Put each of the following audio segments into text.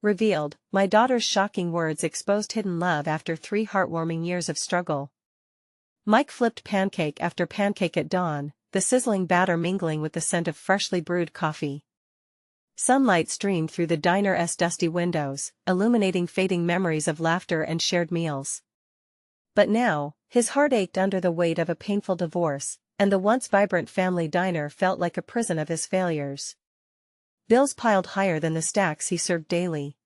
Revealed, my daughter's shocking words exposed hidden love after 3 heartwarming years of struggle. Mike flipped pancake after pancake at dawn, the sizzling batter mingling with the scent of freshly brewed coffee. Sunlight streamed through the diner's dusty windows, illuminating fading memories of laughter and shared meals. But now, his heart ached under the weight of a painful divorce, and the once vibrant family diner felt like a prison of his failures. Bills piled higher than the stacks he served daily.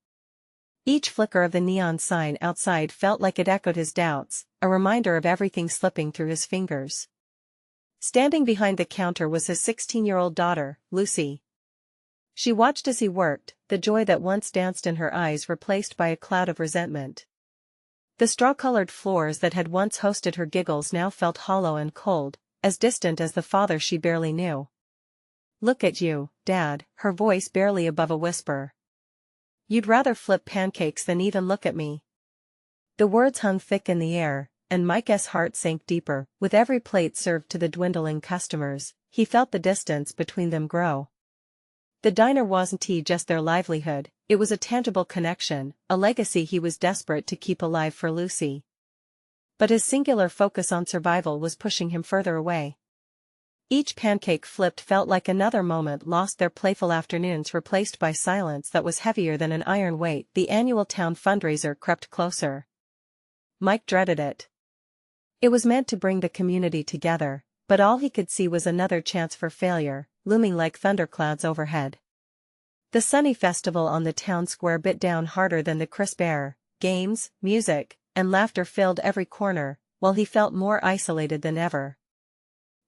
Each flicker of the neon sign outside felt like it echoed his doubts, a reminder of everything slipping through his fingers. Standing behind the counter was his 16-year-old daughter, Lucy. She watched as he worked, the joy that once danced in her eyes replaced by a cloud of resentment. The straw-colored floors that had once hosted her giggles now felt hollow and cold, as distant as the father she barely knew. "Look at you, Dad," her voice barely above a whisper. "You'd rather flip pancakes than even look at me." The words hung thick in the air, and Mike's heart sank deeper. With every plate served to the dwindling customers, he felt the distance between them grow. The diner wasn't just their livelihood, it was a tangible connection, a legacy he was desperate to keep alive for Lucy. But his singular focus on survival was pushing him further away. Each pancake flipped felt like another moment lost, their playful afternoons replaced by silence that was heavier than an iron weight. The annual town fundraiser crept closer. Mike dreaded it. It was meant to bring the community together, but all he could see was another chance for failure, looming like thunderclouds overhead. The sunny festival on the town square bit down harder than the crisp air. Games, music, and laughter filled every corner, while he felt more isolated than ever.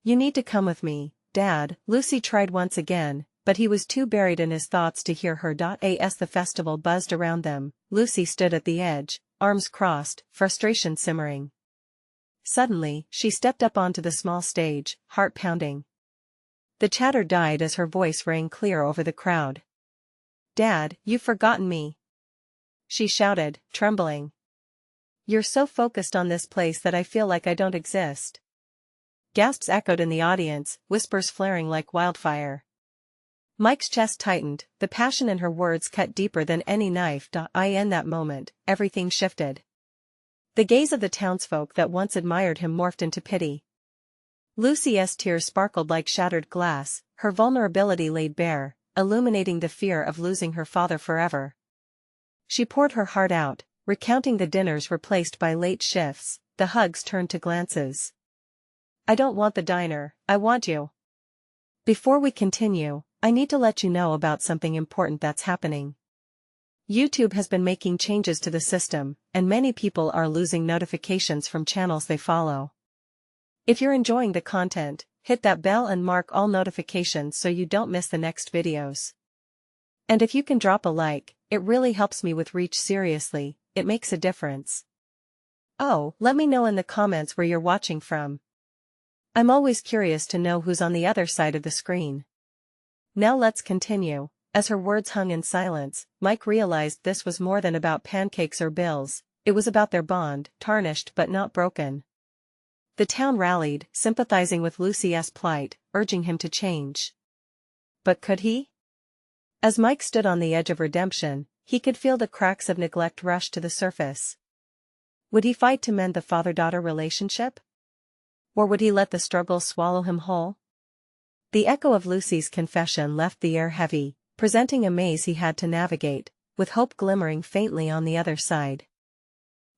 "You need to come with me, Dad," Lucy tried once again, but he was too buried in his thoughts to hear her. As the festival buzzed around them, Lucy stood at the edge, arms crossed, frustration simmering. Suddenly, she stepped up onto the small stage, heart pounding. The chatter died as her voice rang clear over the crowd. "Dad, you've forgotten me," she shouted, trembling. "You're so focused on this place that I feel like I don't exist." Gasps echoed in the audience, whispers flaring like wildfire. Mike's chest tightened, the passion in her words cut deeper than any knife. In that moment, everything shifted. The gaze of the townsfolk that once admired him morphed into pity. Lucy's tears sparkled like shattered glass, her vulnerability laid bare, illuminating the fear of losing her father forever. She poured her heart out, recounting the dinners replaced by late shifts, the hugs turned to glances. "I don't want the diner, I want you. Before we continue, I need to let you know about something important that's happening. YouTube has been making changes to the system, and many people are losing notifications from channels they follow. If you're enjoying the content, hit that bell and mark all notifications so you don't miss the next videos. And if you can drop a like, it really helps me with reach. Seriously, it makes a difference. Oh, let me know in the comments where you're watching from. I'm always curious to know who's on the other side of the screen." Now let's continue. As her words hung in silence, Mike realized this was more than about pancakes or bills, it was about their bond, tarnished but not broken. The town rallied, sympathizing with Lucy's plight, urging him to change. But could he? As Mike stood on the edge of redemption, he could feel the cracks of neglect rush to the surface. Would he fight to mend the father-daughter relationship? Or would he let the struggle swallow him whole? The echo of Lucy's confession left the air heavy, presenting a maze he had to navigate, with hope glimmering faintly on the other side.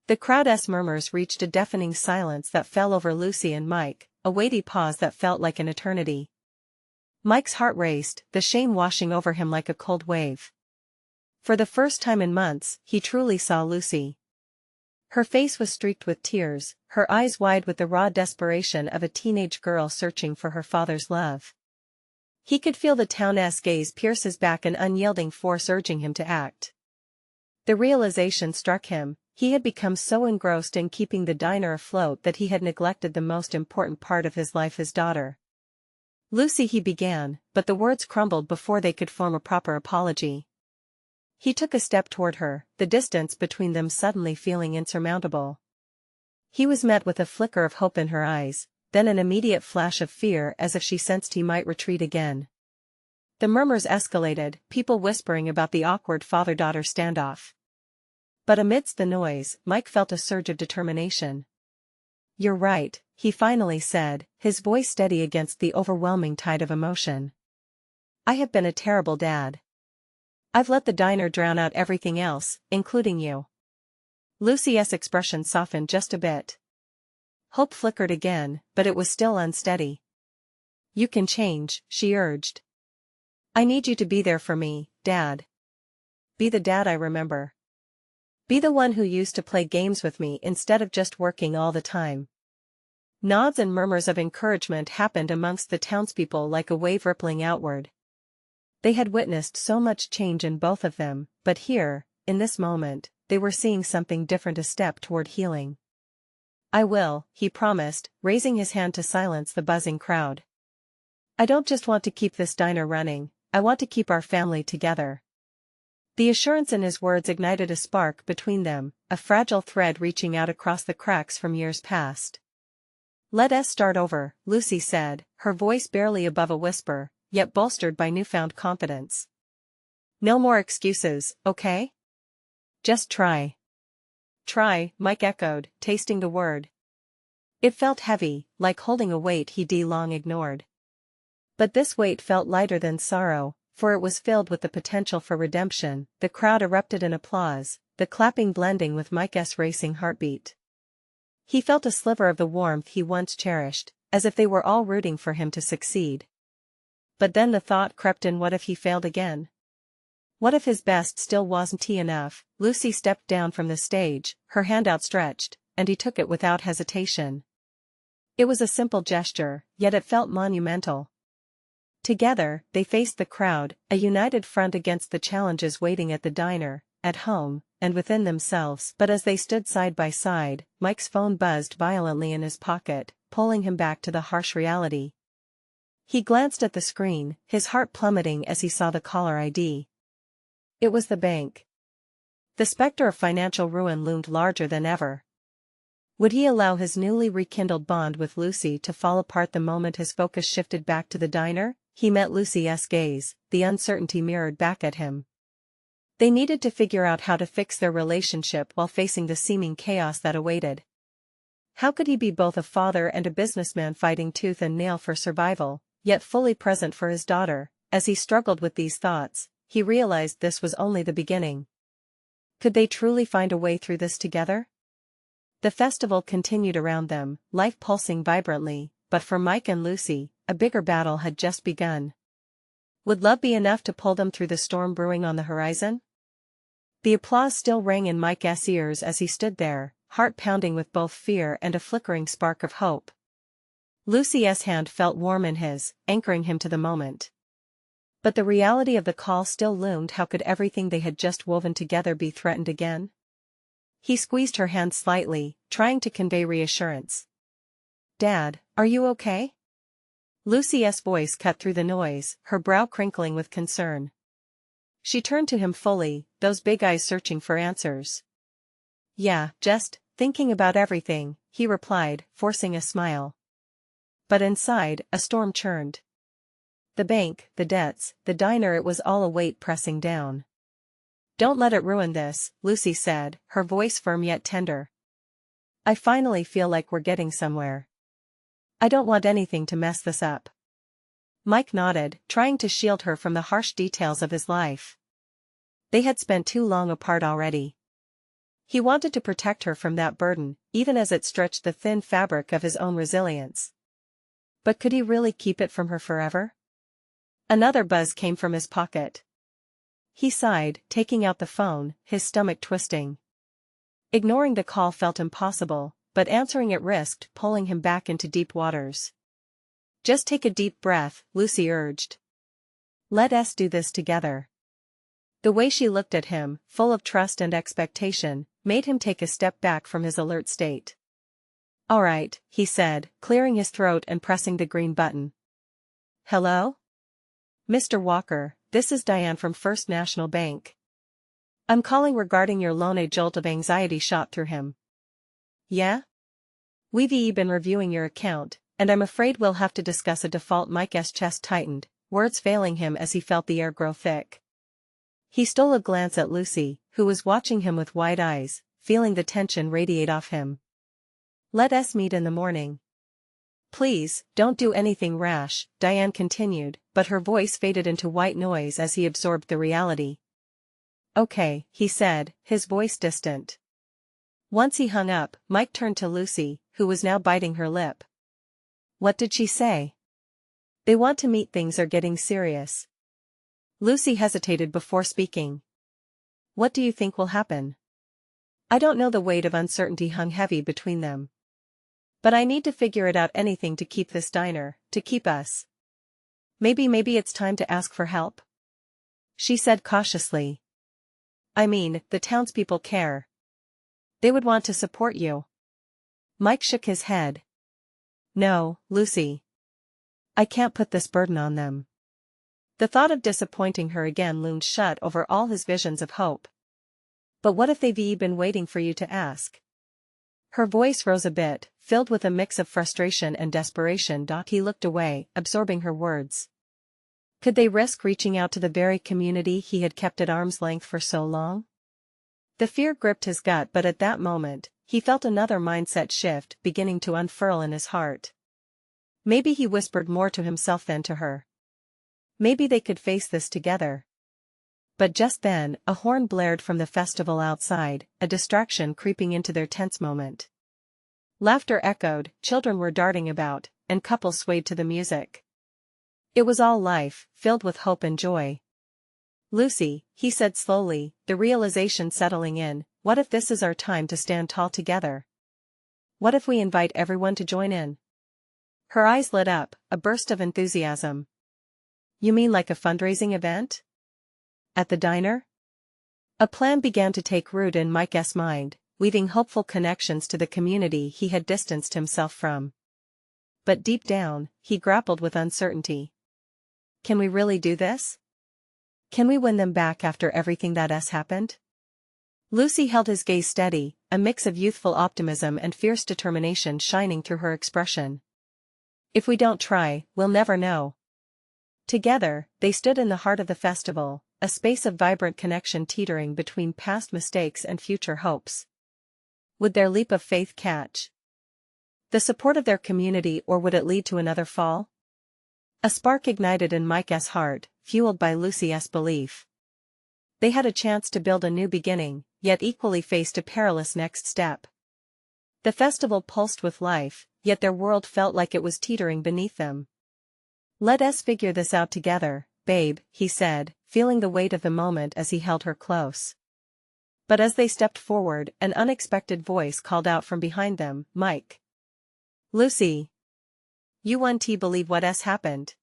The crowd's murmurs reached a deafening silence that fell over Lucy and Mike, a weighty pause that felt like an eternity. Mike's heart raced, the shame washing over him like a cold wave. For the first time in months, he truly saw Lucy. Her face was streaked with tears, her eyes wide with the raw desperation of a teenage girl searching for her father's love. He could feel the town's gaze pierce his back, an unyielding force urging him to act. The realization struck him, he had become so engrossed in keeping the diner afloat that he had neglected the most important part of his life, his daughter. "Lucy," he began, but the words crumbled before they could form a proper apology. He took a step toward her, the distance between them suddenly feeling insurmountable. He was met with a flicker of hope in her eyes, then an immediate flash of fear as if she sensed he might retreat again. The murmurs escalated, people whispering about the awkward father-daughter standoff. But amidst the noise, Mike felt a surge of determination. "You're right," he finally said, his voice steady against the overwhelming tide of emotion. "I have been a terrible dad. I've let the diner drown out everything else, including you." Lucy's expression softened just a bit. Hope flickered again, but it was still unsteady. "You can change," she urged. "I need you to be there for me, Dad. Be the dad I remember. Be the one who used to play games with me instead of just working all the time." Nods and murmurs of encouragement happened amongst the townspeople like a wave rippling outward. They had witnessed so much change in both of them, but here, in this moment, they were seeing something different, a step toward healing. "I will," he promised, raising his hand to silence the buzzing crowd. "I don't just want to keep this diner running, I want to keep our family together." The assurance in his words ignited a spark between them, a fragile thread reaching out across the cracks from years past. "Let us start over," Lucy said, her voice barely above a whisper, yet bolstered by newfound confidence. "No more excuses, okay? Just try." "Try," Mike echoed, tasting the word. It felt heavy, like holding a weight he'd long ignored. But this weight felt lighter than sorrow, for it was filled with the potential for redemption. The crowd erupted in applause, the clapping blending with Mike's racing heartbeat. He felt a sliver of the warmth he once cherished, as if they were all rooting for him to succeed. But then the thought crept in, what if he failed again? What if his best still wasn't enough? Lucy stepped down from the stage, her hand outstretched, and he took it without hesitation. It was a simple gesture, yet it felt monumental. Together, they faced the crowd, a united front against the challenges waiting at the diner, at home, and within themselves. But as they stood side by side, Mike's phone buzzed violently in his pocket, pulling him back to the harsh reality. He glanced at the screen, his heart plummeting as he saw the caller ID. It was the bank. The specter of financial ruin loomed larger than ever. Would he allow his newly rekindled bond with Lucy to fall apart the moment his focus shifted back to the diner? He met Lucy's gaze, the uncertainty mirrored back at him. They needed to figure out how to fix their relationship while facing the seeming chaos that awaited. How could he be both a father and a businessman fighting tooth and nail for survival, yet fully present for his daughter? As he struggled with these thoughts, he realized this was only the beginning. Could they truly find a way through this together? The festival continued around them, life pulsing vibrantly, but for Mike and Lucy, a bigger battle had just begun. Would love be enough to pull them through the storm brewing on the horizon? The applause still rang in Mike's ears as he stood there, heart pounding with both fear and a flickering spark of hope. Lucy's hand felt warm in his, anchoring him to the moment. But the reality of the call still loomed. How could everything they had just woven together be threatened again? He squeezed her hand slightly, trying to convey reassurance. "Dad, are you okay?" Lucy's voice cut through the noise, her brow crinkling with concern. She turned to him fully, those big eyes searching for answers. "Yeah, just thinking about everything," he replied, forcing a smile. But inside, a storm churned. The bank, the debts, the diner, it was all a weight pressing down. "Don't let it ruin this," Lucy said, her voice firm yet tender. "I finally feel like we're getting somewhere. I don't want anything to mess this up." Mike nodded, trying to shield her from the harsh details of his life. They had spent too long apart already. He wanted to protect her from that burden, even as it stretched the thin fabric of his own resilience. But could he really keep it from her forever? Another buzz came from his pocket. He sighed, taking out the phone, his stomach twisting. Ignoring the call felt impossible, but answering it risked pulling him back into deep waters. "Just take a deep breath," Lucy urged. "Let us do this together." The way she looked at him, full of trust and expectation, made him take a step back from his alert state. "All right," he said, clearing his throat and pressing the green button. "Hello? Mr. Walker, this is Diane from First National Bank. I'm calling regarding your loan." A jolt of anxiety shot through him. "Yeah? We've been reviewing your account, and I'm afraid we'll have to discuss a default." Mike's chest tightened, words failing him as he felt the air grow thick. He stole a glance at Lucy, who was watching him with wide eyes, feeling the tension radiate off him. "Let us meet in the morning." "Please, don't do anything rash," Diane continued, but her voice faded into white noise as he absorbed the reality. "Okay," he said, his voice distant. Once he hung up, Mike turned to Lucy, who was now biting her lip. "What did she say?" "They want to meet, things are getting serious." Lucy hesitated before speaking. "What do you think will happen?" "I don't know." The weight of uncertainty hung heavy between them. "But I need to figure it out, anything to keep this diner, to keep us." Maybe it's time to ask for help," she said cautiously. "I mean, the townspeople care. They would want to support you." Mike shook his head. "No, Lucy. I can't put this burden on them." The thought of disappointing her again loomed shut over all his visions of hope. "But what if they've been waiting for you to ask?" Her voice rose a bit, filled with a mix of frustration and desperation. He looked away, absorbing her words. Could they risk reaching out to the very community he had kept at arm's length for so long? The fear gripped his gut, but at that moment, he felt another mindset shift beginning to unfurl in his heart. Maybe, he whispered more to himself than to her. Maybe they could face this together. But just then, a horn blared from the festival outside, a distraction creeping into their tense moment. Laughter echoed, children were darting about, and couples swayed to the music. It was all life, filled with hope and joy. "Lucy," he said slowly, the realization settling in, "what if this is our time to stand tall together? What if we invite everyone to join in?" Her eyes lit up, a burst of enthusiasm. "You mean like a fundraising event? At the diner?" A plan began to take root in Mike's mind, weaving hopeful connections to the community he had distanced himself from. But deep down, he grappled with uncertainty. Can we really do this? Can we win them back after everything that has happened? Lucy held his gaze steady, a mix of youthful optimism and fierce determination shining through her expression. "If we don't try, we'll never know." Together, they stood in the heart of the festival, a space of vibrant connection teetering between past mistakes and future hopes. Would their leap of faith catch the support of their community, or would it lead to another fall? A spark ignited in Mike's heart, fueled by Lucy's belief. They had a chance to build a new beginning, yet equally faced a perilous next step. The festival pulsed with life, yet their world felt like it was teetering beneath them. "Let us figure this out together, babe," he said, feeling the weight of the moment as he held her close. But as they stepped forward, an unexpected voice called out from behind them, "Mike." "Lucy. You won't believe what has happened."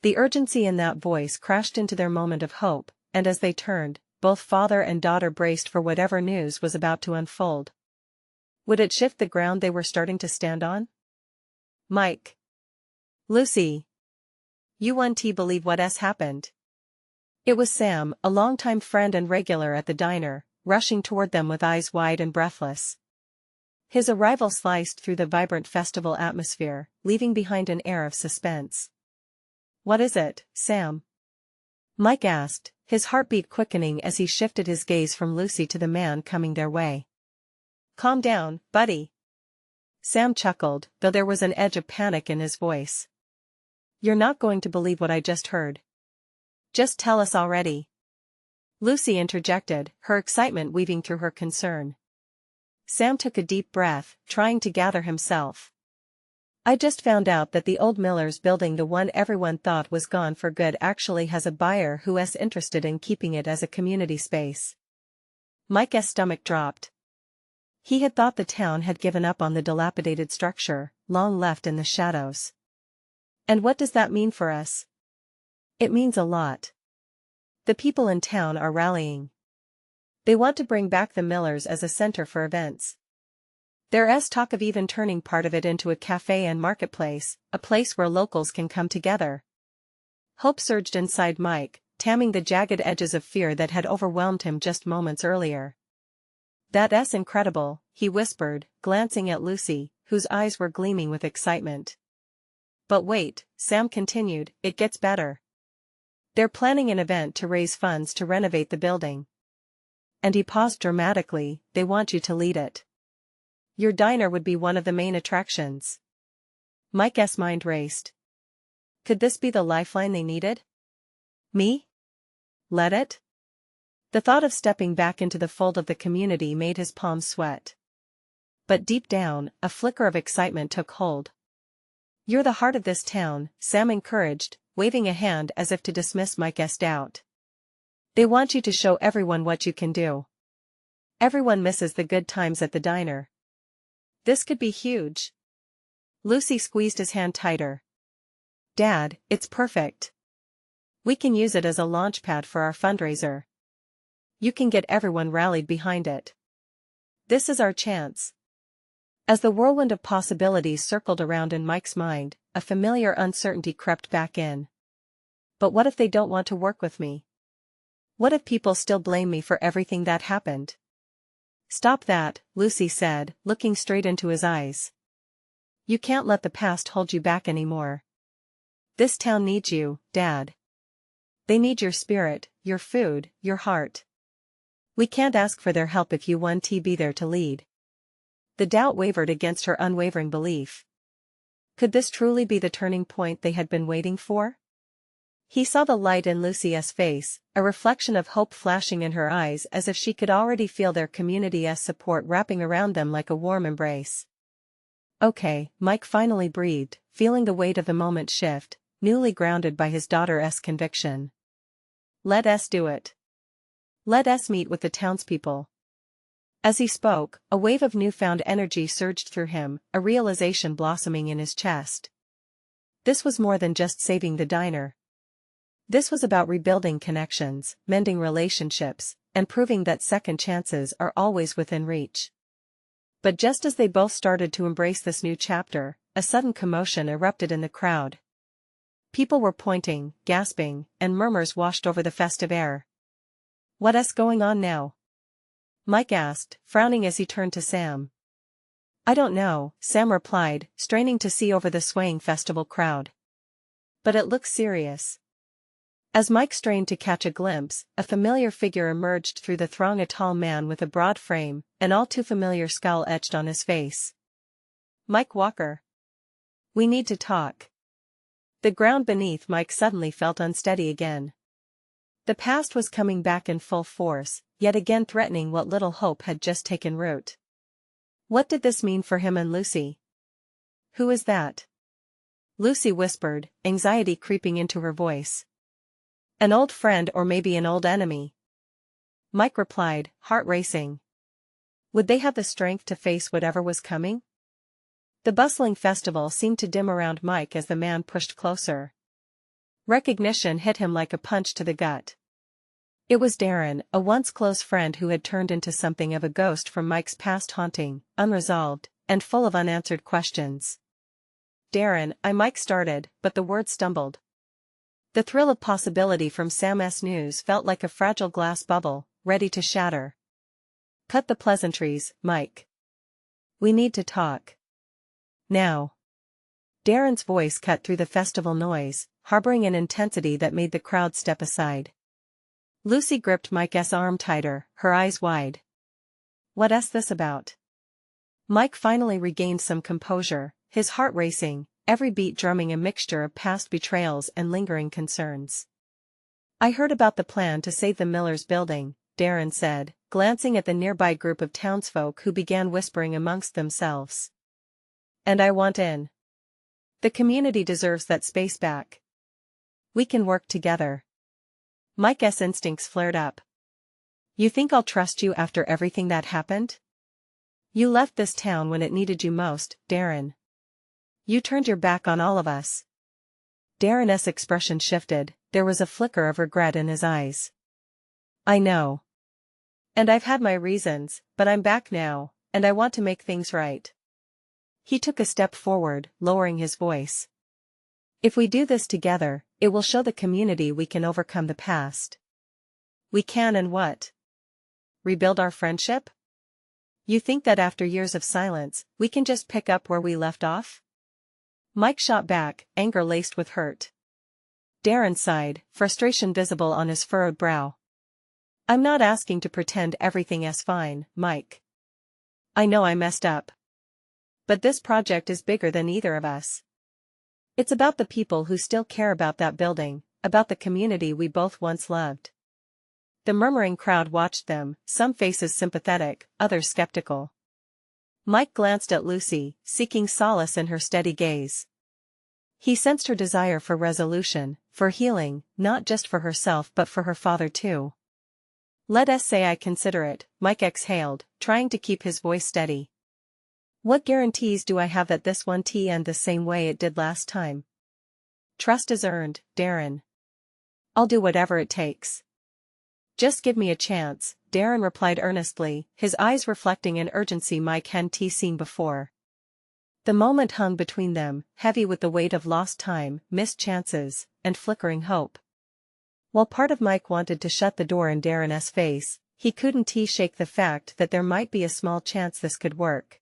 The urgency in that voice crashed into their moment of hope, and as they turned, both father and daughter braced for whatever news was about to unfold. Would it shift the ground they were starting to stand on? "Mike. Lucy. You won't believe what has happened." It was Sam, a longtime friend and regular at the diner, rushing toward them with eyes wide and breathless. His arrival sliced through the vibrant festival atmosphere, leaving behind an air of suspense. "What is it, Sam?" Mike asked, his heartbeat quickening as he shifted his gaze from Lucy to the man coming their way. "Calm down, buddy." Sam chuckled, though there was an edge of panic in his voice. "You're not going to believe what I just heard." "Just tell us already." Lucy interjected, her excitement weaving through her concern. Sam took a deep breath, trying to gather himself. "I just found out that the old Miller's building, the one everyone thought was gone for good, actually has a buyer who is interested in keeping it as a community space." Mike's stomach dropped. He had thought the town had given up on the dilapidated structure, long left in the shadows. "And what does that mean for us?" "It means a lot. The people in town are rallying. They want to bring back the Millers as a center for events. There's talk of even turning part of it into a cafe and marketplace, a place where locals can come together." Hope surged inside Mike, tamming the jagged edges of fear that had overwhelmed him just moments earlier. "That's incredible," he whispered, glancing at Lucy, whose eyes were gleaming with excitement. But wait, Sam continued, it gets better. They're planning an event to raise funds to renovate the building. And he paused dramatically, they want you to lead it. Your diner would be one of the main attractions. Mike's mind raced. Could this be the lifeline they needed? Me? Let it? The thought of stepping back into the fold of the community made his palms sweat. But deep down, a flicker of excitement took hold. You're the heart of this town, Sam encouraged, waving a hand as if to dismiss Mike's doubt. They want you to show everyone what you can do. Everyone misses the good times at the diner. This could be huge. Lucy squeezed his hand tighter. Dad, it's perfect. We can use it as a launchpad for our fundraiser. You can get everyone rallied behind it. This is our chance. As the whirlwind of possibilities circled around in Mike's mind, a familiar uncertainty crept back in. But what if they don't want to work with me? What if people still blame me for everything that happened? Stop that, Lucy said, looking straight into his eyes. You can't let the past hold you back anymore. This town needs you, Dad. They need your spirit, your food, your heart. We can't ask for their help if you want to be there to lead. The doubt wavered against her unwavering belief. Could this truly be the turning point they had been waiting for? He saw the light in Lucy's face, a reflection of hope flashing in her eyes as if she could already feel their community's support wrapping around them like a warm embrace. Okay, Mike finally breathed, feeling the weight of the moment shift, newly grounded by his daughter's conviction. Let us do it. Let us meet with the townspeople. As he spoke, a wave of newfound energy surged through him, a realization blossoming in his chest. This was more than just saving the diner. This was about rebuilding connections, mending relationships, and proving that second chances are always within reach. But just as they both started to embrace this new chapter, a sudden commotion erupted in the crowd. People were pointing, gasping, and murmurs washed over the festive air. What's going on now? Mike asked, frowning as he turned to Sam. I don't know, Sam replied, straining to see over the swaying festival crowd. But it looks serious. As Mike strained to catch a glimpse, a familiar figure emerged through the throng, a tall man with a broad frame, an all-too-familiar scowl etched on his face. Mike Walker. We need to talk. The ground beneath Mike suddenly felt unsteady again. The past was coming back in full force, yet again threatening what little hope had just taken root. What did this mean for him and Lucy? Who is that? Lucy whispered, anxiety creeping into her voice. An old friend or maybe an old enemy. Mike replied, heart racing. Would they have the strength to face whatever was coming? The bustling festival seemed to dim around Mike as the man pushed closer. Recognition hit him like a punch to the gut. It was Darren, a once close friend who had turned into something of a ghost from Mike's past, haunting, unresolved, and full of unanswered questions. Darren, Mike started, but the words stumbled. The thrill of possibility from Sam's news felt like a fragile glass bubble, ready to shatter. Cut the pleasantries, Mike. We need to talk. Now. Darren's voice cut through the festival noise, harboring an intensity that made the crowd step aside. Lucy gripped Mike's arm tighter, her eyes wide. What's this about? Mike finally regained some composure, his heart racing, every beat drumming a mixture of past betrayals and lingering concerns. I heard about the plan to save the Miller's building, Darren said, glancing at the nearby group of townsfolk who began whispering amongst themselves. And I want in. The community deserves that space back. We can work together. Mike's instincts flared up. You think I'll trust you after everything that happened? You left this town when it needed you most, Darren. You turned your back on all of us. Darren's expression shifted, there was a flicker of regret in his eyes. I know. And I've had my reasons, but I'm back now, and I want to make things right. He took a step forward, lowering his voice. If we do this together, it will show the community we can overcome the past. We can, and what? Rebuild our friendship? You think that after years of silence, we can just pick up where we left off? Mike shot back, anger laced with hurt. Darren sighed, frustration visible on his furrowed brow. I'm not asking to pretend everything is fine, Mike. I know I messed up. But this project is bigger than either of us. It's about the people who still care about that building, about the community we both once loved. The murmuring crowd watched them, some faces sympathetic, others skeptical. Mike glanced at Lucy, seeking solace in her steady gaze. He sensed her desire for resolution, for healing, not just for herself but for her father too. Let us say I consider it, Mike exhaled, trying to keep his voice steady. What guarantees do I have that this one tea end the same way it did last time? Trust is earned, Darren. I'll do whatever it takes. Just give me a chance, Darren replied earnestly, his eyes reflecting an urgency Mike hadn't seen before. The moment hung between them, heavy with the weight of lost time, missed chances, and flickering hope. While part of Mike wanted to shut the door in Darren's face, he couldn't shake the fact that there might be a small chance this could work.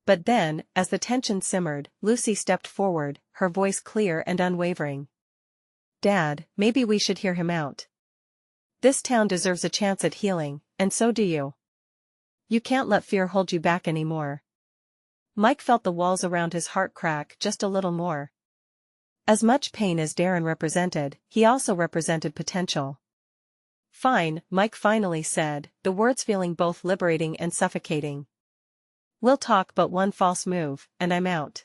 But then, as the tension simmered, Lucy stepped forward, her voice clear and unwavering. Dad, maybe we should hear him out. This town deserves a chance at healing, and so do you. You can't let fear hold you back anymore. Mike felt the walls around his heart crack just a little more. As much pain as Darren represented, he also represented potential. Fine, Mike finally said, the words feeling both liberating and suffocating. We'll talk but one false move, and I'm out.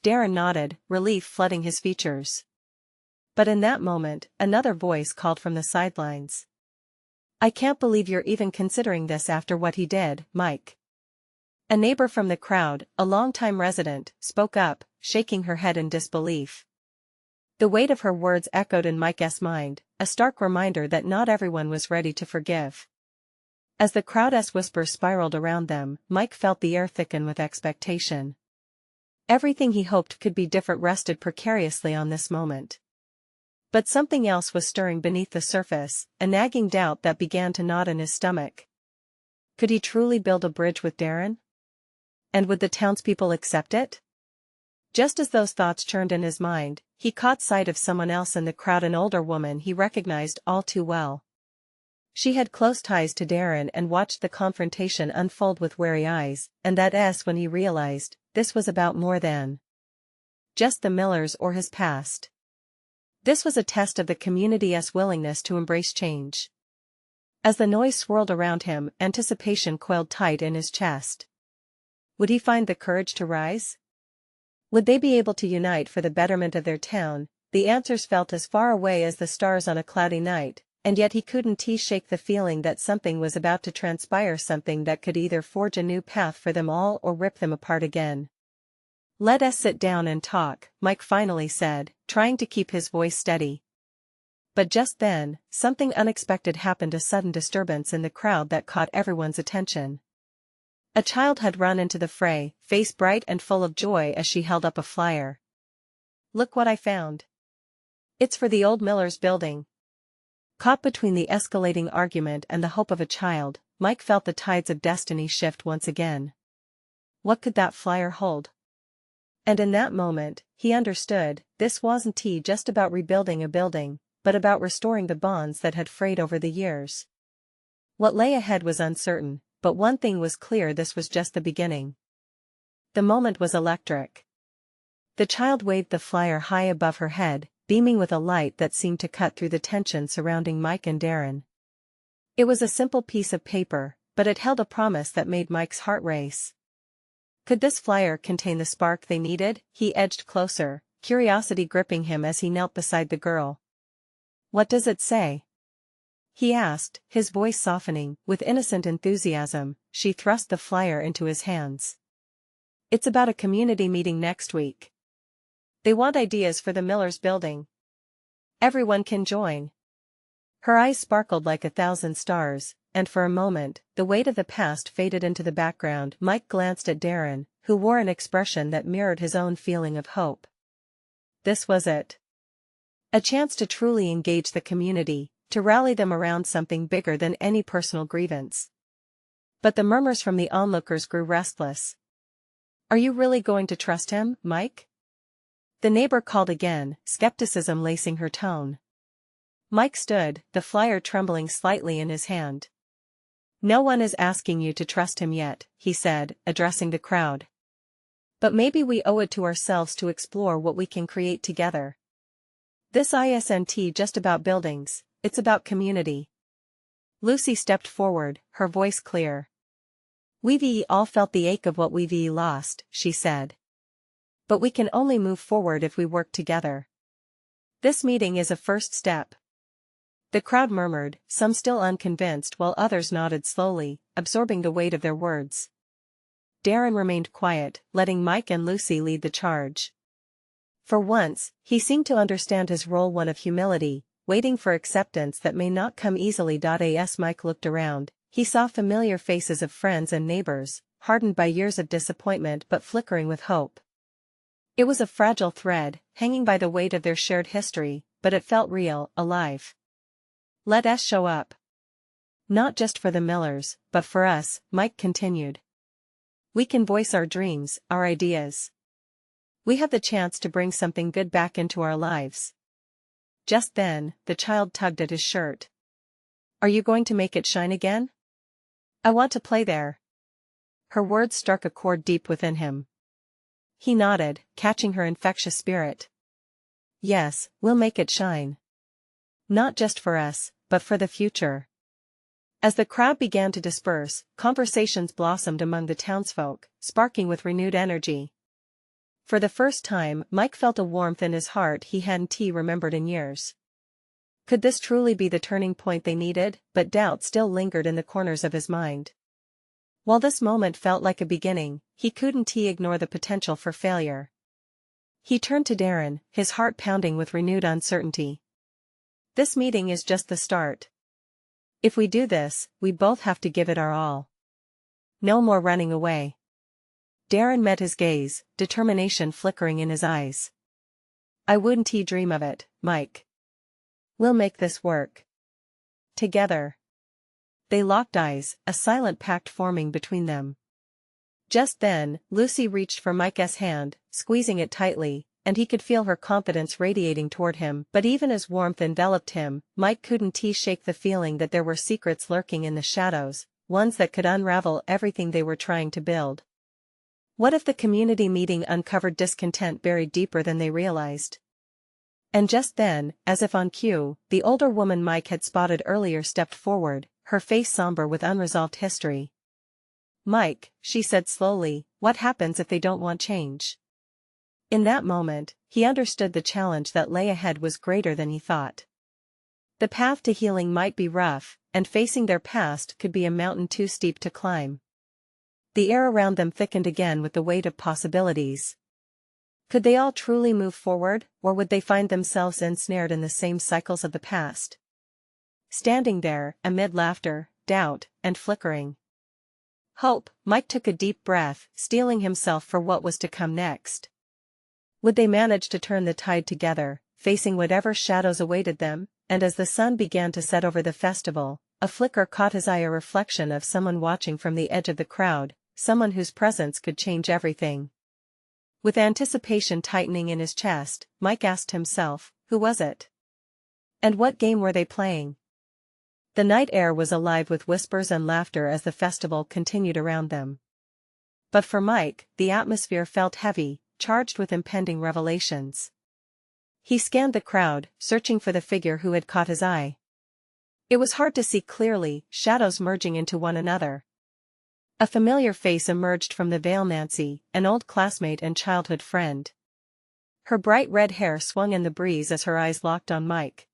Darren nodded, relief flooding his features. But in that moment, another voice called from the sidelines. I can't believe you're even considering this after what he did, Mike. A neighbor from the crowd, a longtime resident, spoke up, shaking her head in disbelief. The weight of her words echoed in Mike's mind, a stark reminder that not everyone was ready to forgive. As the crowd's whispers spiraled around them, Mike felt the air thicken with expectation. Everything he hoped could be different rested precariously on this moment. But something else was stirring beneath the surface, a nagging doubt that began to knot in his stomach. Could he truly build a bridge with Darren? And would the townspeople accept it? Just as those thoughts churned in his mind, he caught sight of someone else in the crowd, an older woman he recognized all too well. She had close ties to Darren and watched the confrontation unfold with wary eyes, and that's when he realized, this was about more than just the Millers or his past. This was a test of the community's willingness to embrace change. As the noise swirled around him, anticipation coiled tight in his chest. Would he find the courage to rise? Would they be able to unite for the betterment of their town? The answers felt as far away as the stars on a cloudy night, and yet he couldn't shake the feeling that something was about to transpire, something that could either forge a new path for them all or rip them apart again. Let us sit down and talk, Mike finally said, trying to keep his voice steady. But just then, something unexpected happened, a sudden disturbance in the crowd that caught everyone's attention. A child had run into the fray, face bright and full of joy as she held up a flyer. Look what I found. It's for the old Miller's building. Caught between the escalating argument and the hope of a child, Mike felt the tides of destiny shift once again. What could that flyer hold? And in that moment, he understood, this wasn't just about rebuilding a building, but about restoring the bonds that had frayed over the years. What lay ahead was uncertain, but one thing was clear: this was just the beginning. The moment was electric. The child waved the flyer high above her head, beaming with a light that seemed to cut through the tension surrounding Mike and Darren. It was a simple piece of paper, but it held a promise that made Mike's heart race. Could this flyer contain the spark they needed? He edged closer, curiosity gripping him as he knelt beside the girl. What does it say? He asked, his voice softening. With innocent enthusiasm, she thrust the flyer into his hands. It's about a community meeting next week. They want ideas for the Millers building. Everyone can join. Her eyes sparkled like 1,000 stars, and for a moment, the weight of the past faded into the background. Mike glanced at Darren, who wore an expression that mirrored his own feeling of hope. This was it. A chance to truly engage the community, to rally them around something bigger than any personal grievance. But the murmurs from the onlookers grew restless. Are you really going to trust him, Mike? The neighbor called again, skepticism lacing her tone. Mike stood, the flyer trembling slightly in his hand. "No one is asking you to trust him yet," he said, addressing the crowd. "But maybe we owe it to ourselves to explore what we can create together. This isn't just about buildings, it's about community." Lucy stepped forward, her voice clear. "We've all felt the ache of what we've lost," she said. "But we can only move forward if we work together. This meeting is a first step." The crowd murmured, some still unconvinced while others nodded slowly, absorbing the weight of their words. Darren remained quiet, letting Mike and Lucy lead the charge. For once, he seemed to understand his role, one of humility, waiting for acceptance that may not come easily. As Mike looked around, he saw familiar faces of friends and neighbors, hardened by years of disappointment but flickering with hope. It was a fragile thread, hanging by the weight of their shared history, but it felt real, alive. "Let us show up. Not just for the Millers, but for us," Mike continued. "We can voice our dreams, our ideas. We have the chance to bring something good back into our lives." Just then, the child tugged at his shirt. "Are you going to make it shine again? I want to play there." Her words struck a chord deep within him. He nodded, catching her infectious spirit. "Yes, we'll make it shine. Not just for us, but for the future." As the crowd began to disperse, conversations blossomed among the townsfolk, sparking with renewed energy. For the first time, Mike felt a warmth in his heart he hadn't remembered in years. Could this truly be the turning point they needed? But doubt still lingered in the corners of his mind. While this moment felt like a beginning, he couldn't ignore the potential for failure. He turned to Darren, his heart pounding with renewed uncertainty. "This meeting is just the start. If we do this, we both have to give it our all. No more running away." Darren met his gaze, determination flickering in his eyes. "I wouldn't dream of it, Mike. We'll make this work. Together." They locked eyes, a silent pact forming between them. Just then, Lucy reached for Mike's hand, squeezing it tightly, and he could feel her confidence radiating toward him. But even as warmth enveloped him, Mike couldn't shake the feeling that there were secrets lurking in the shadows, ones that could unravel everything they were trying to build. What if the community meeting uncovered discontent buried deeper than they realized? And just then, as if on cue, the older woman Mike had spotted earlier stepped forward, her face somber with unresolved history. "Mike," she said slowly, "what happens if they don't want change?" In that moment, he understood the challenge that lay ahead was greater than he thought. The path to healing might be rough, and facing their past could be a mountain too steep to climb. The air around them thickened again with the weight of possibilities. Could they all truly move forward, or would they find themselves ensnared in the same cycles of the past? Standing there, amid laughter, doubt, and flickering hope, Mike took a deep breath, steeling himself for what was to come next. Would they manage to turn the tide together, facing whatever shadows awaited them? And as the sun began to set over the festival, a flicker caught his eye, a reflection of someone watching from the edge of the crowd, someone whose presence could change everything. With anticipation tightening in his chest, Mike asked himself, who was it? And what game were they playing? The night air was alive with whispers and laughter as the festival continued around them. But for Mike, the atmosphere felt heavy, charged with impending revelations. He scanned the crowd, searching for the figure who had caught his eye. It was hard to see clearly, shadows merging into one another. A familiar face emerged from the veil, Nancy, an old classmate and childhood friend. Her bright red hair swung in the breeze as her eyes locked on Mike.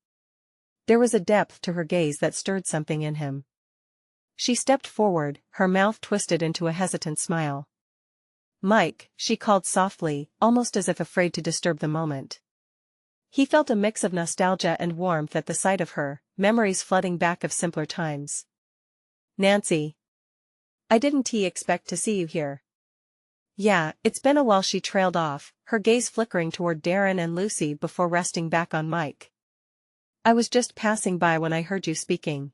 There was a depth to her gaze that stirred something in him. She stepped forward, her mouth twisted into a hesitant smile. "Mike," she called softly, almost as if afraid to disturb the moment. He felt a mix of nostalgia and warmth at the sight of her, memories flooding back of simpler times. "Nancy. I didn't expect to see you here." "Yeah, it's been a while," she trailed off, her gaze flickering toward Darren and Lucy before resting back on Mike. "I was just passing by when I heard you speaking.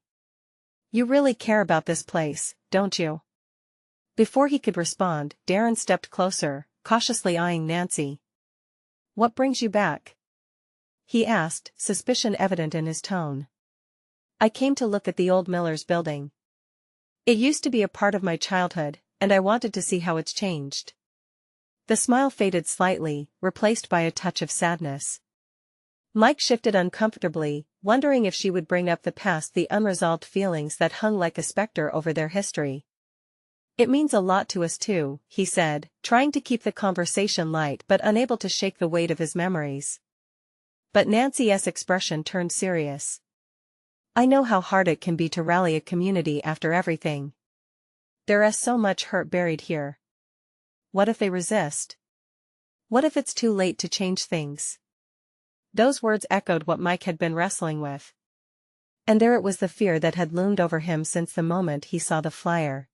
You really care about this place, don't you?" Before he could respond, Darren stepped closer, cautiously eyeing Nancy. "What brings you back?" he asked, suspicion evident in his tone. "I came to look at the old Miller's building. It used to be a part of my childhood, and I wanted to see how it's changed." The smile faded slightly, replaced by a touch of sadness. Mike shifted uncomfortably, wondering if she would bring up the past, the unresolved feelings that hung like a specter over their history. "It means a lot to us too," he said, trying to keep the conversation light but unable to shake the weight of his memories. But Nancy's expression turned serious. "I know how hard it can be to rally a community after everything. There is so much hurt buried here. What if they resist? What if it's too late to change things?" Those words echoed what Mike had been wrestling with. And there it was, the fear that had loomed over him since the moment he saw the flyer.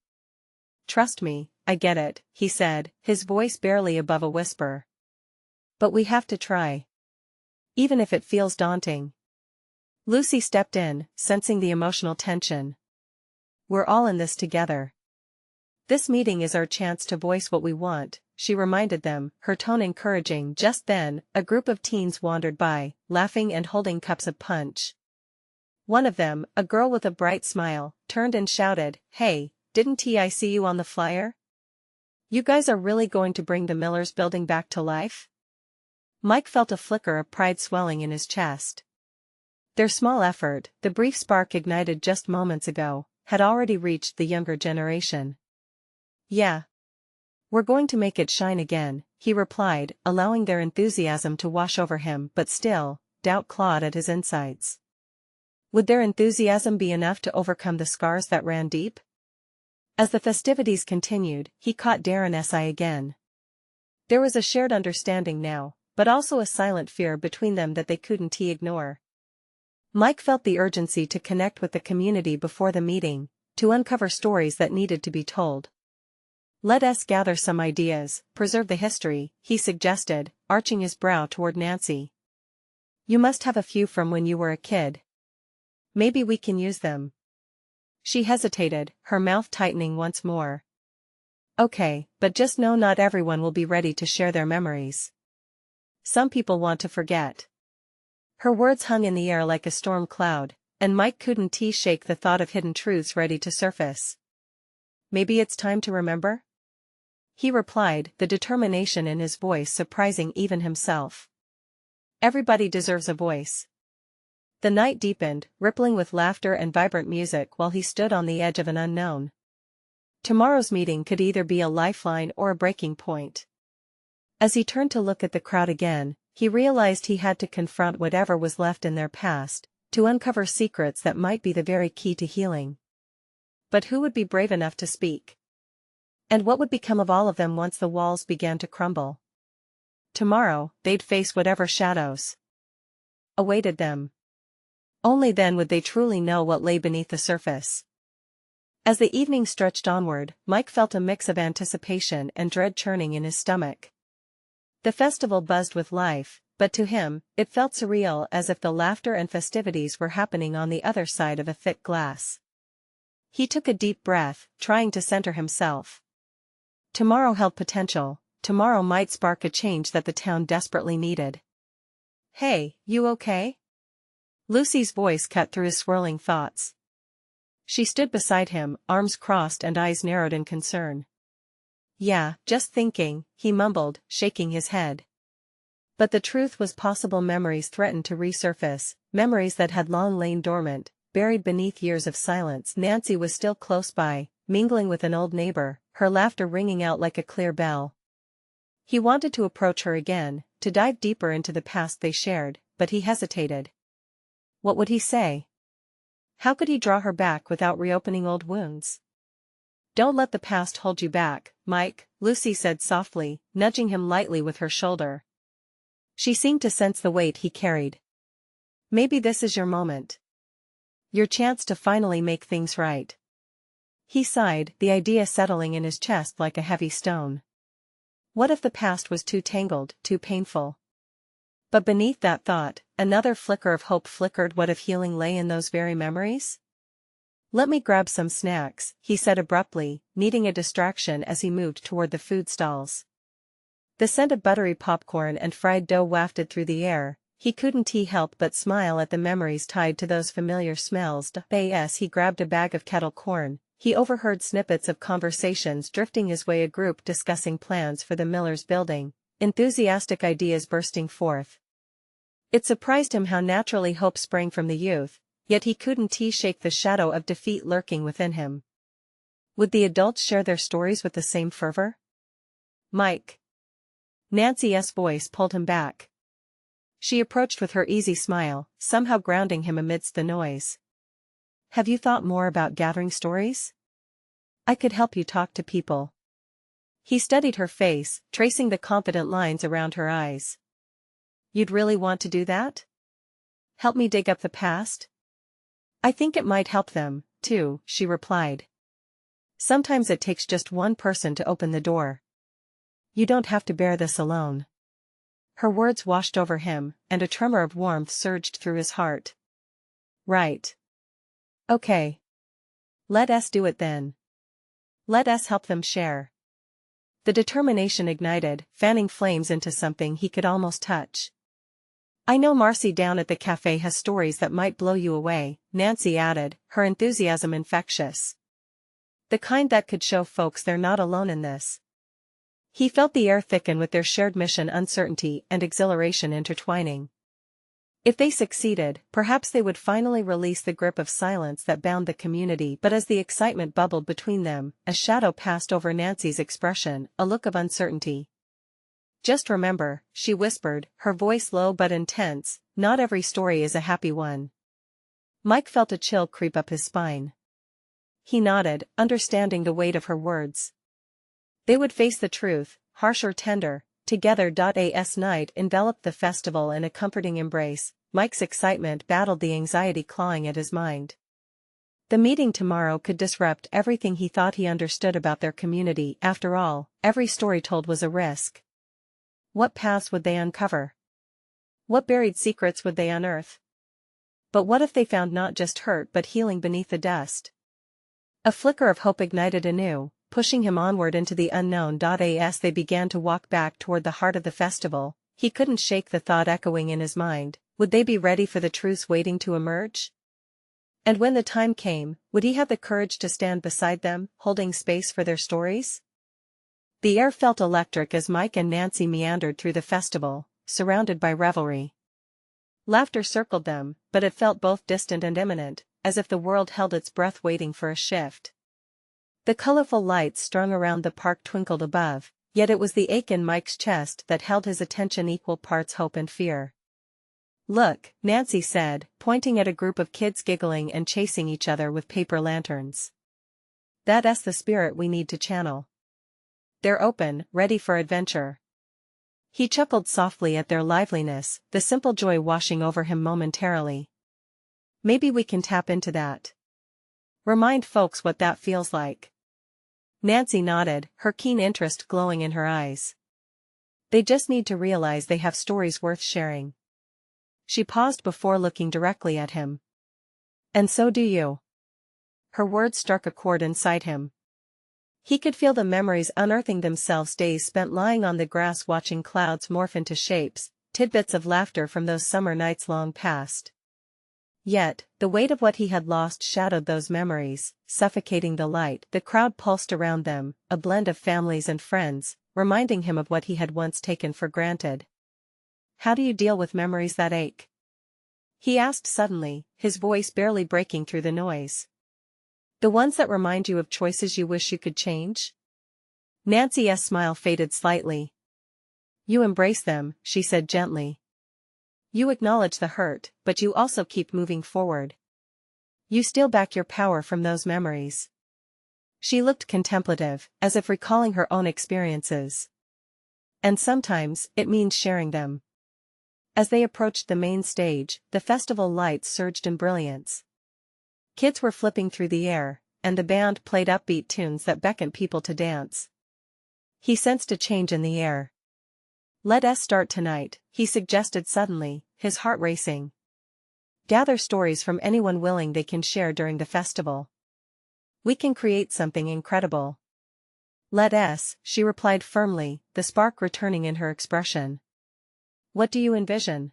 "Trust me, I get it," he said, his voice barely above a whisper. "But we have to try. Even if it feels daunting." Lucy stepped in, sensing the emotional tension. "We're all in this together. This meeting is our chance to voice what we want," she reminded them, her tone encouraging. Just then, a group of teens wandered by, laughing and holding cups of punch. One of them, a girl with a bright smile, turned and shouted, "Hey, didn't I see you on the flyer? You guys are really going to bring the Miller's building back to life?" Mike felt a flicker of pride swelling in his chest. Their small effort, the brief spark ignited just moments ago, had already reached the younger generation. "Yeah. We're going to make it shine again," he replied, allowing their enthusiasm to wash over him, but still, doubt clawed at his insides. Would their enthusiasm be enough to overcome the scars that ran deep? As the festivities continued, he caught Darren's eye again. There was a shared understanding now, but also a silent fear between them that they couldn't ignore. Mike felt the urgency to connect with the community before the meeting, to uncover stories that needed to be told. "Let us gather some ideas, preserve the history," he suggested, arching his brow toward Nancy. "You must have a few from when you were a kid. Maybe we can use them." She hesitated, her mouth tightening once more. "Okay, but just know not everyone will be ready to share their memories. Some people want to forget." Her words hung in the air like a storm cloud, and Mike couldn't shake the thought of hidden truths ready to surface. "Maybe it's time to remember?" he replied, the determination in his voice surprising even himself. "Everybody deserves a voice." The night deepened, rippling with laughter and vibrant music while he stood on the edge of an unknown. Tomorrow's meeting could either be a lifeline or a breaking point. As he turned to look at the crowd again, he realized he had to confront whatever was left in their past, to uncover secrets that might be the very key to healing. But who would be brave enough to speak? And what would become of all of them once the walls began to crumble? Tomorrow, they'd face whatever shadows awaited them. Only then would they truly know what lay beneath the surface. As the evening stretched onward, Mike felt a mix of anticipation and dread churning in his stomach. The festival buzzed with life, but to him, it felt surreal, as if the laughter and festivities were happening on the other side of a thick glass. He took a deep breath, trying to center himself. Tomorrow held potential. Tomorrow might spark a change that the town desperately needed. "Hey, you okay?" Lucy's voice cut through his swirling thoughts. She stood beside him, arms crossed and eyes narrowed in concern. "Yeah, just thinking," he mumbled, shaking his head. But the truth was, possible memories threatened to resurface, memories that had long lain dormant, buried beneath years of silence. Nancy was still close by, mingling with an old neighbor, her laughter ringing out like a clear bell. He wanted to approach her again, to dive deeper into the past they shared, but he hesitated. What would he say? How could he draw her back without reopening old wounds? "Don't let the past hold you back, Mike," Lucy said softly, nudging him lightly with her shoulder. She seemed to sense the weight he carried. "Maybe this is your moment. Your chance to finally make things right." He sighed, the idea settling in his chest like a heavy stone. What if the past was too tangled, too painful? But beneath that thought, another flicker of hope flickered. What if healing lay in those very memories? "Let me grab some snacks," he said abruptly, needing a distraction as he moved toward the food stalls. The scent of buttery popcorn and fried dough wafted through the air. He couldn't help but smile at the memories tied to those familiar smells. As he grabbed a bag of kettle corn, he overheard snippets of conversations drifting his way, a group discussing plans for the miller's building, enthusiastic ideas bursting forth. It surprised him how naturally hope sprang from the youth, yet he couldn't shake the shadow of defeat lurking within him. Would the adults share their stories with the same fervor? Mike. Nancy's voice pulled him back. She approached with her easy smile, somehow grounding him amidst the noise. Have you thought more about gathering stories? I could help you talk to people. He studied her face, tracing the confident lines around her eyes. You'd really want to do that? Help me dig up the past? I think it might help them, too, she replied. Sometimes it takes just one person to open the door. You don't have to bear this alone. Her words washed over him, and a tremor of warmth surged through his heart. Right. Okay. Let us do it then. Let us help them share. The determination ignited, fanning flames into something he could almost touch. I know Marcy down at the cafe has stories that might blow you away, Nancy added, her enthusiasm infectious. The kind that could show folks they're not alone in this. He felt the air thicken with their shared mission, uncertainty and exhilaration intertwining. If they succeeded, perhaps they would finally release the grip of silence that bound the community. But as the excitement bubbled between them, a shadow passed over Nancy's expression, a look of uncertainty. Just remember, she whispered, her voice low but intense, not every story is a happy one. Mike felt a chill creep up his spine. He nodded, understanding the weight of her words. They would face the truth, harsh or tender, together. As night enveloped the festival in a comforting embrace, Mike's excitement battled the anxiety clawing at his mind. The meeting tomorrow could disrupt everything he thought he understood about their community. After all, every story told was a risk. What paths would they uncover? What buried secrets would they unearth? But what if they found not just hurt but healing beneath the dust? A flicker of hope ignited anew, pushing him onward into the unknown. As they began to walk back toward the heart of the festival, he couldn't shake the thought echoing in his mind, would they be ready for the truths waiting to emerge? And when the time came, would he have the courage to stand beside them, holding space for their stories? The air felt electric as Mike and Nancy meandered through the festival, surrounded by revelry. Laughter circled them, but it felt both distant and imminent, as if the world held its breath waiting for a shift. The colorful lights strung around the park twinkled above, yet it was the ache in Mike's chest that held his attention, equal parts hope and fear. Look, Nancy said, pointing at a group of kids giggling and chasing each other with paper lanterns. That's the spirit we need to channel. They're open, ready for adventure. He chuckled softly at their liveliness, the simple joy washing over him momentarily. Maybe we can tap into that. Remind folks what that feels like. Nancy nodded, her keen interest glowing in her eyes. They just need to realize they have stories worth sharing. She paused before looking directly at him. And so do you. Her words struck a chord inside him. He could feel the memories unearthing themselves, days spent lying on the grass watching clouds morph into shapes, tidbits of laughter from those summer nights long past. Yet, the weight of what he had lost shadowed those memories, suffocating the light. The crowd pulsed around them, a blend of families and friends, reminding him of what he had once taken for granted. How do you deal with memories that ache? He asked suddenly, his voice barely breaking through the noise. The ones that remind you of choices you wish you could change? Nancy's smile faded slightly. You embrace them, she said gently. You acknowledge the hurt, but you also keep moving forward. You steal back your power from those memories. She looked contemplative, as if recalling her own experiences. And sometimes, it means sharing them. As they approached the main stage, the festival lights surged in brilliance. Kids were flipping through the air, and the band played upbeat tunes that beckoned people to dance. He sensed a change in the air. Let us start tonight, he suggested suddenly, his heart racing. Gather stories from anyone willing they can share during the festival. We can create something incredible. Let us, she replied firmly, the spark returning in her expression. What do you envision?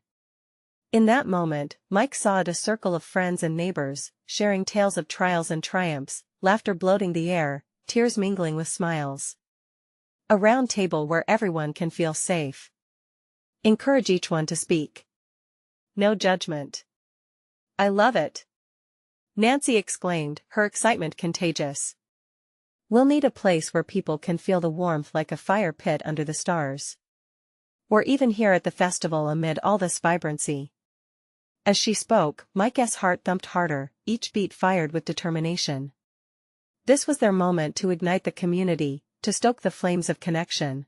In that moment, Mike saw it, a circle of friends and neighbors, sharing tales of trials and triumphs, laughter bloating the air, tears mingling with smiles. A round table where everyone can feel safe. Encourage each one to speak. No judgment. I love it. Nancy exclaimed, her excitement contagious. We'll need a place where people can feel the warmth like a fire pit under the stars. Or even here at the festival amid all this vibrancy. As she spoke, Mike's heart thumped harder, each beat fired with determination. This was their moment to ignite the community, to stoke the flames of connection.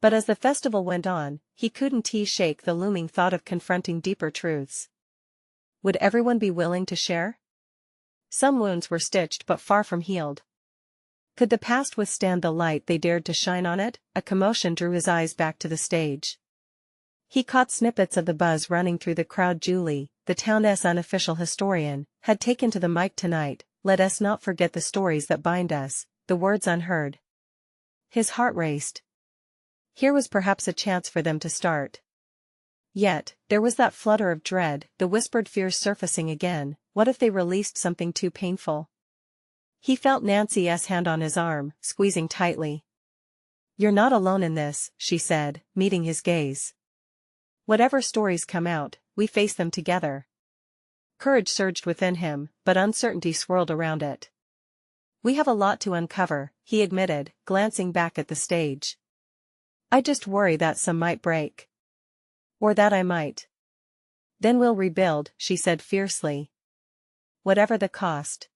But as the festival went on, he couldn't shake the looming thought of confronting deeper truths. Would everyone be willing to share? Some wounds were stitched but far from healed. Could the past withstand the light they dared to shine on it? A commotion drew his eyes back to the stage. He caught snippets of the buzz running through the crowd. Julie, the town's unofficial historian, had taken to the mic tonight. Let us not forget the stories that bind us, the words unheard. His heart raced. Here was perhaps a chance for them to start. Yet, there was that flutter of dread, the whispered fears surfacing again. What if they released something too painful? He felt Nancy's hand on his arm, squeezing tightly. You're not alone in this, she said, meeting his gaze. Whatever stories come out, we face them together. Courage surged within him, but uncertainty swirled around it. We have a lot to uncover, he admitted, glancing back at the stage. I just worry that some might break. Or that I might. Then we'll rebuild, she said fiercely. Whatever the cost.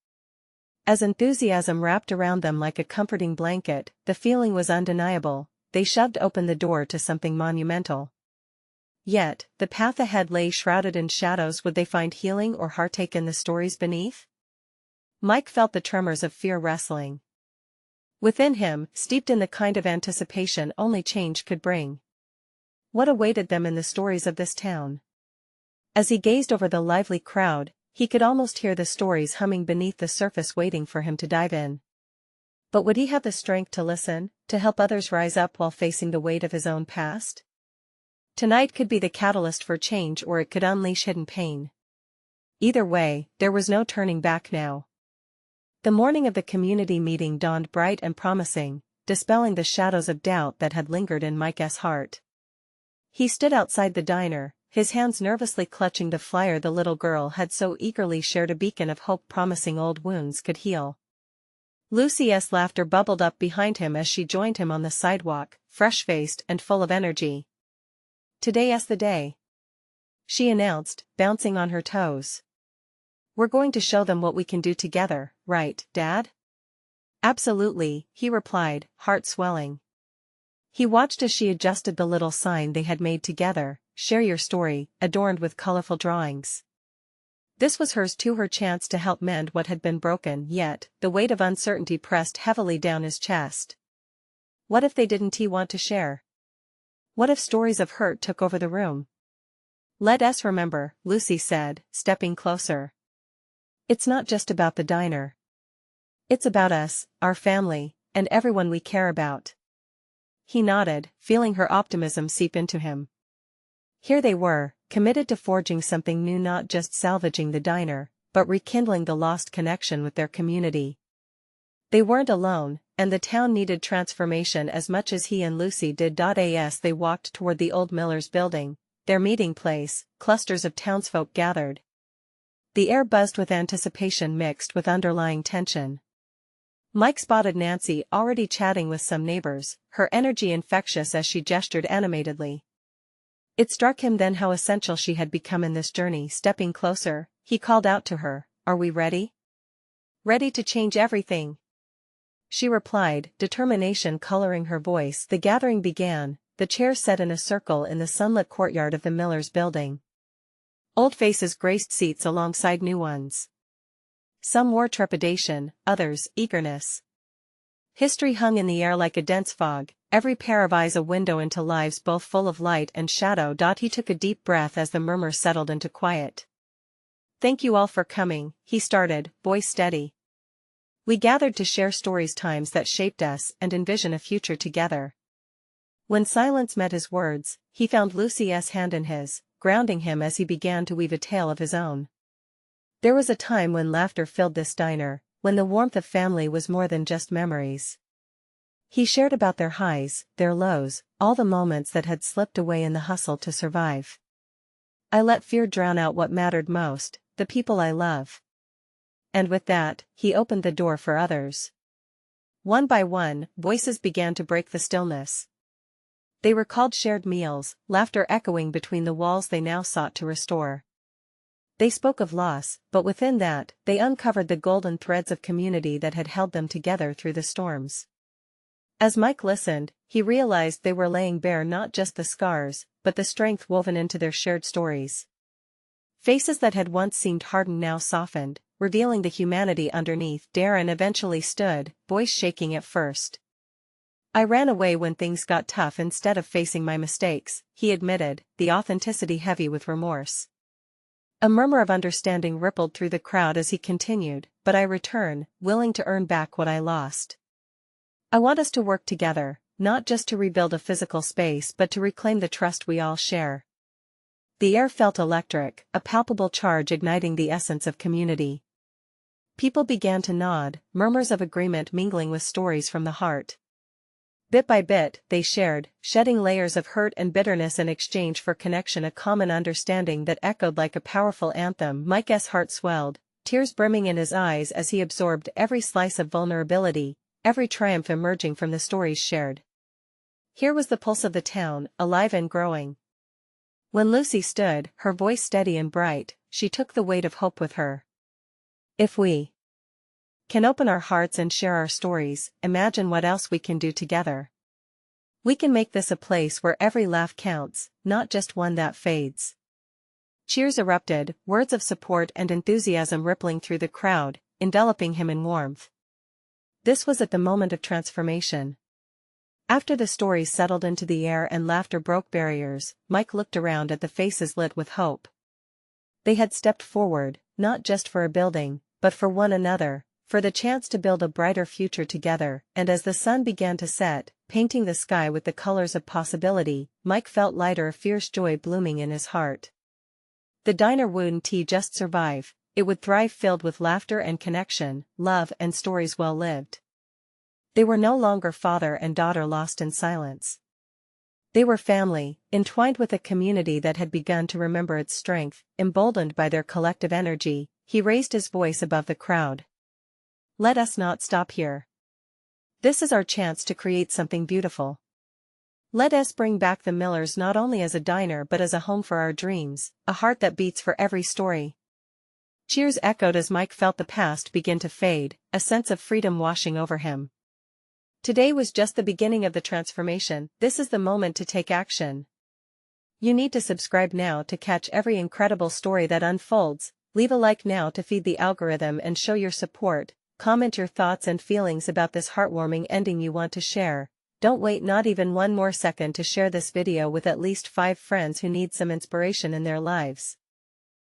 As enthusiasm wrapped around them like a comforting blanket, the feeling was undeniable. They shoved open the door to something monumental. Yet, the path ahead lay shrouded in shadows. Would they find healing or heartache in the stories beneath? Mike felt the tremors of fear wrestling within him, steeped in the kind of anticipation only change could bring. What awaited them in the stories of this town? As he gazed over the lively crowd, he could almost hear the stories humming beneath the surface, waiting for him to dive in. But would he have the strength to listen, to help others rise up while facing the weight of his own past? Tonight could be the catalyst for change, or it could unleash hidden pain. Either way, there was no turning back now. The morning of the community meeting dawned bright and promising, dispelling the shadows of doubt that had lingered in Mike's heart. He stood outside the diner, his hands nervously clutching the flyer the little girl had so eagerly shared, a beacon of hope promising old wounds could heal. Lucy's laughter bubbled up behind him as she joined him on the sidewalk, fresh-faced and full of energy. Today's the day, she announced, bouncing on her toes. We're going to show them what we can do together, right, Dad? Absolutely, he replied, heart swelling. He watched as she adjusted the little sign they had made together, share your story, adorned with colorful drawings. This was hers too, her chance to help mend what had been broken, yet, the weight of uncertainty pressed heavily down his chest. What if they didn't want to share? What if stories of hurt took over the room? Let us remember, Lucy said, stepping closer. It's not just about the diner. It's about us, our family, and everyone we care about. He nodded, feeling her optimism seep into him. Here they were, committed to forging something new, not just salvaging the diner, but rekindling the lost connection with their community. They weren't alone, and the town needed transformation as much as he and Lucy did. As they walked toward the old Miller's building, their meeting place, clusters of townsfolk gathered. The air buzzed with anticipation mixed with underlying tension. Mike spotted Nancy already chatting with some neighbors, her energy infectious as she gestured animatedly. It struck him then how essential she had become in this journey. Stepping closer, he called out to her, "Are we ready?" "Ready to change everything," she replied, determination coloring her voice. The gathering began, the chairs set in a circle in the sunlit courtyard of the Miller's building. Old faces graced seats alongside new ones. Some wore trepidation, others, eagerness. History hung in the air like a dense fog, every pair of eyes a window into lives both full of light and shadow. He took a deep breath as the murmur settled into quiet. "Thank you all for coming," he started, voice steady. We gathered to share stories, times that shaped us, and envision a future together. When silence met his words, he found Lucy's hand in his, grounding him as he began to weave a tale of his own. There was a time when laughter filled this diner, when the warmth of family was more than just memories. He shared about their highs, their lows, all the moments that had slipped away in the hustle to survive. I let fear drown out what mattered most, the people I love. And with that, he opened the door for others. One by one, voices began to break the stillness. They recalled shared meals, laughter echoing between the walls they now sought to restore. They spoke of loss, but within that, they uncovered the golden threads of community that had held them together through the storms. As Mike listened, he realized they were laying bare not just the scars, but the strength woven into their shared stories. Faces that had once seemed hardened now softened, revealing the humanity underneath. Darren eventually stood, voice shaking at first. I ran away when things got tough instead of facing my mistakes, he admitted, the authenticity heavy with remorse. A murmur of understanding rippled through the crowd as he continued, but I return, willing to earn back what I lost. I want us to work together, not just to rebuild a physical space but to reclaim the trust we all share. The air felt electric, a palpable charge igniting the essence of community. People began to nod, murmurs of agreement mingling with stories from the heart. Bit by bit, they shared, shedding layers of hurt and bitterness in exchange for connection, a common understanding that echoed like a powerful anthem. Mike's heart swelled, tears brimming in his eyes as he absorbed every slice of vulnerability, every triumph emerging from the stories shared. Here was the pulse of the town, alive and growing. When Lucy stood, her voice steady and bright, she took the weight of hope with her. If we can open our hearts and share our stories, imagine what else we can do together. We can make this a place where every laugh counts, not just one that fades. Cheers erupted, words of support and enthusiasm rippling through the crowd, enveloping him in warmth. This was at the moment of transformation. After the stories settled into the air and laughter broke barriers, Mike looked around at the faces lit with hope. They had stepped forward, not just for a building, but for one another, for the chance to build a brighter future together. And as the sun began to set, painting the sky with the colors of possibility, Mike felt lighter, a fierce joy blooming in his heart. The diner wouldn't just survive, it would thrive, filled with laughter and connection, love and stories well lived. They were no longer father and daughter lost in silence. They were family, entwined with a community that had begun to remember its strength. Emboldened by their collective energy, he raised his voice above the crowd. Let us not stop here. This is our chance to create something beautiful. Let us bring back the Millers not only as a diner but as a home for our dreams, a heart that beats for every story. Cheers echoed as Mike felt the past begin to fade, a sense of freedom washing over him. Today was just the beginning of the transformation. This is the moment to take action. You need to subscribe now to catch every incredible story that unfolds. Leave a like now to feed the algorithm and show your support. Comment your thoughts and feelings about this heartwarming ending you want to share. Don't wait not even one more second to share this video with at least 5 friends who need some inspiration in their lives.